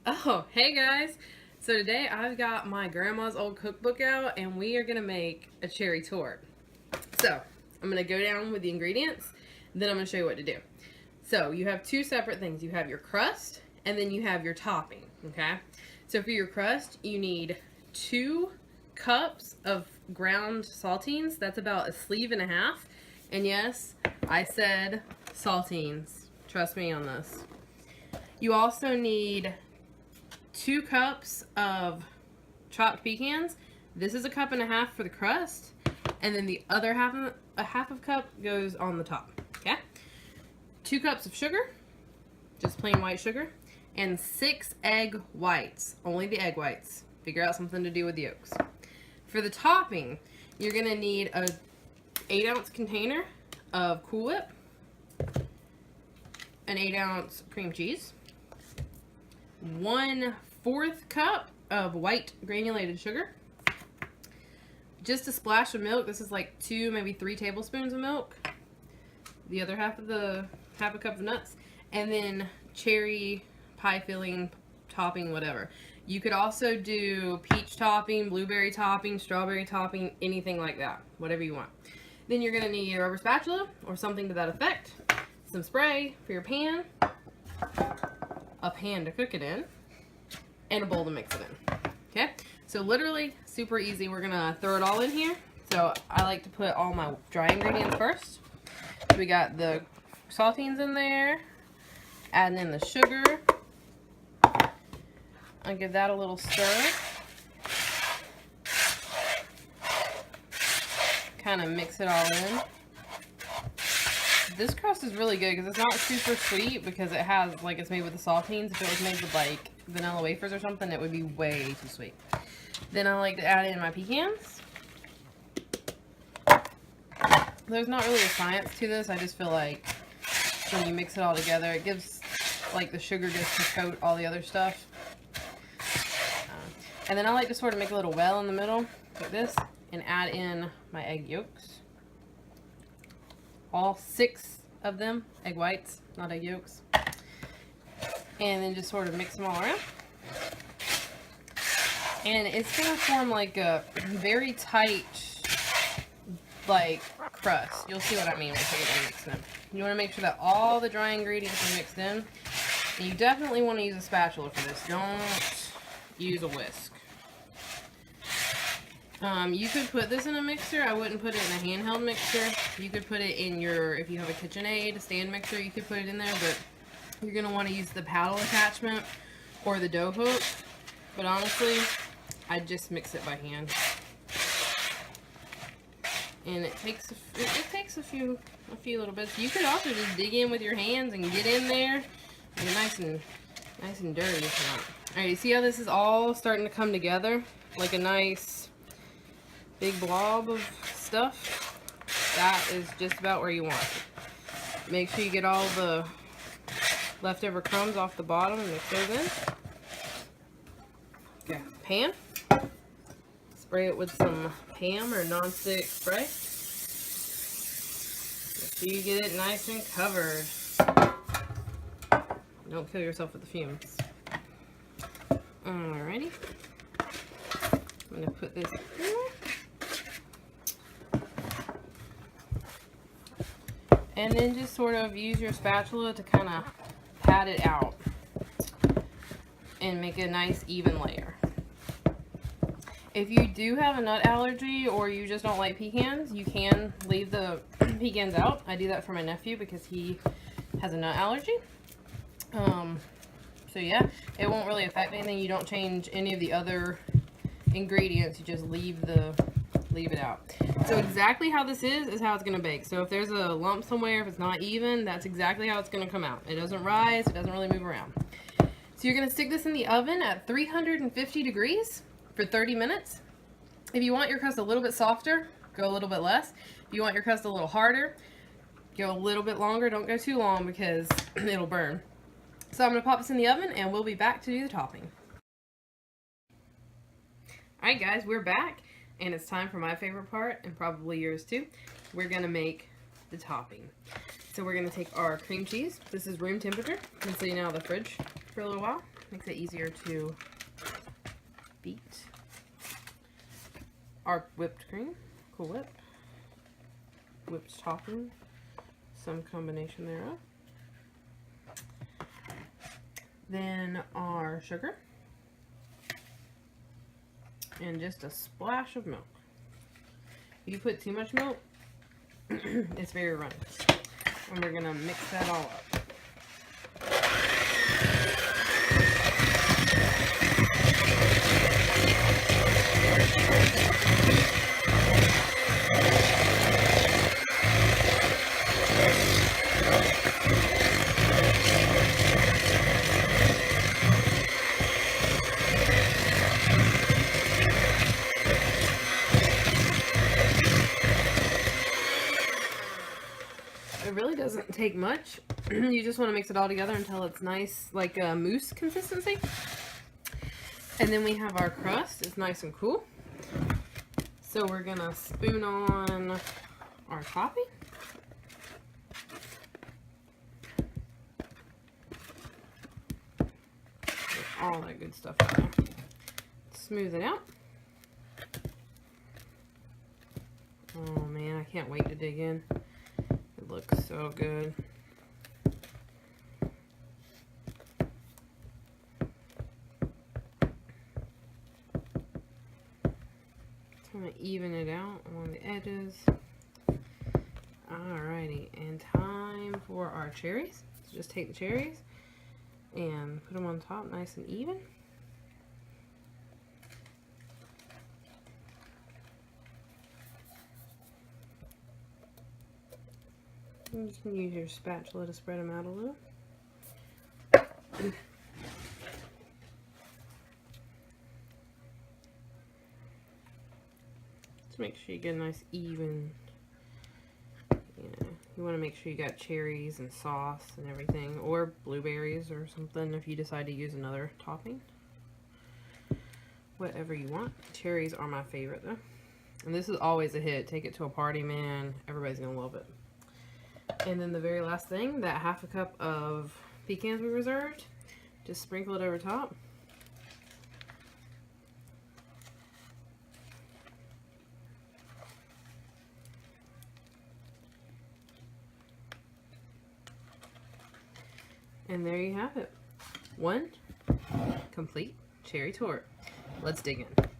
Oh, hey guys! So today I've got my grandma's old cookbook out and we are gonna make a cherry torte. So I'm gonna go down with the ingredients, then I'm gonna show you what to do. So you have two separate things. You have your crust and then you have your topping, okay? So for your crust, you need 2 cups of ground saltines. That's about a sleeve and a half. And yes, I said saltines. Trust me on this. You also need 2 cups of chopped pecans. This is a cup and a half for the crust, and then the other half of cup goes on the top. Okay. 2 cups of sugar, just plain white sugar, and 6 egg whites. Only the egg whites. Figure out something to do with the yolks. For the topping, you're gonna need a 8-ounce container of Cool Whip, an 8-ounce cream cheese, 1/4 cup of white granulated sugar, just a splash of milk. This is like 2, maybe 3 tablespoons of milk, the other half a cup of nuts, and then cherry pie filling, topping, whatever. You could also do peach topping, blueberry topping, strawberry topping, anything like that, whatever you want. Then you're gonna need a rubber spatula or something to that effect, some spray for your pan, a pan to cook it in, and a bowl to mix it in. Okay, so literally super easy. We're gonna throw it all in here. So I like to put all my dry ingredients first. We got the saltines in there, adding in the sugar. I'll give that a little stir. Kind of mix it all in. This crust is really good because it's not super sweet because it has, like, it's made with the saltines. If it was made with, like, vanilla wafers or something, it would be way too sweet. Then I like to add in my pecans. There's not really a science to this. I just feel like when you mix it all together, it gives, like, the sugar gets to coat all the other stuff. And then I like to sort of make a little well in the middle, like this, and add in my egg yolks. All 6 of them, egg whites, not egg yolks. And then just sort of mix them all around. And it's gonna form like a very tight, like, crust. You'll see what I mean once I get them mixed in. You wanna make sure that all the dry ingredients are mixed in. And you definitely wanna use a spatula for this. Don't use a whisk. You could put this in a mixer. I wouldn't put it in a handheld mixer. You could put it in your, if you have a KitchenAid stand mixer, you could put it in there, but you're going to want to use the paddle attachment or the dough hook. But honestly, I just mix it by hand. And it takes a few little bits. You could also just dig in with your hands and get in there and get nice and dirty if you want. Alright, you see how this is all starting to come together? Like a nice big blob of stuff. That is just about where you want it. Make sure you get all the leftover crumbs off the bottom and mix those in. Okay, pan. Spray it with some Pam or non-stick spray. Make sure you get it nice and covered. Don't kill yourself with the fumes. Alrighty. I'm gonna put this here. And then just sort of use your spatula to kind of pat it out and make a nice even layer. If you do have a nut allergy or you just don't like pecans, you can leave the pecans out. I do that for my nephew because he has a nut allergy. So yeah, it won't really affect anything. You don't change any of the other ingredients. You just leave it out. So exactly how this is how it's going to bake. So if there's a lump somewhere, if it's not even, that's exactly how it's going to come out. It doesn't rise, it doesn't really move around. So you're going to stick this in the oven at 350 degrees for 30 minutes. If you want your crust a little bit softer, go a little bit less. If you want your crust a little harder, go a little bit longer. Don't go too long because it'll burn. So I'm going to pop this in the oven and we'll be back to do the topping. Alright guys, we're back. And it's time for my favorite part, and probably yours too. We're gonna make the topping. So we're gonna take our cream cheese. This is room temperature. It's sitting out of the fridge for a little while. Makes it easier to beat. Our whipped cream, Cool Whip, whipped topping, some combination thereof. Then our sugar, and just a splash of milk. If you put too much milk, it's very runny. And we're gonna mix that all up. It really doesn't take much. You just want to mix it all together until it's nice, like a mousse consistency. And then we have our crust. It's nice and cool. So we're gonna spoon on our topping. Get all that good stuff out there. Smooth it out. Oh man, I can't wait to dig in. It looks so good. Kind of even it out along the edges. Alrighty, and time for our cherries. So just take the cherries and put them on top nice and even. You just can use your spatula to spread them out a little. Just make sure you get a nice even, you want to make sure you got cherries and sauce and everything, or blueberries or something if you decide to use another topping. Whatever you want. Cherries are my favorite though. And this is always a hit. Take it to a party, man. Everybody's gonna love it. And then the very last thing, that half a cup of pecans we reserved, just sprinkle it over top. And there you have it. One complete cherry torte. Let's dig in.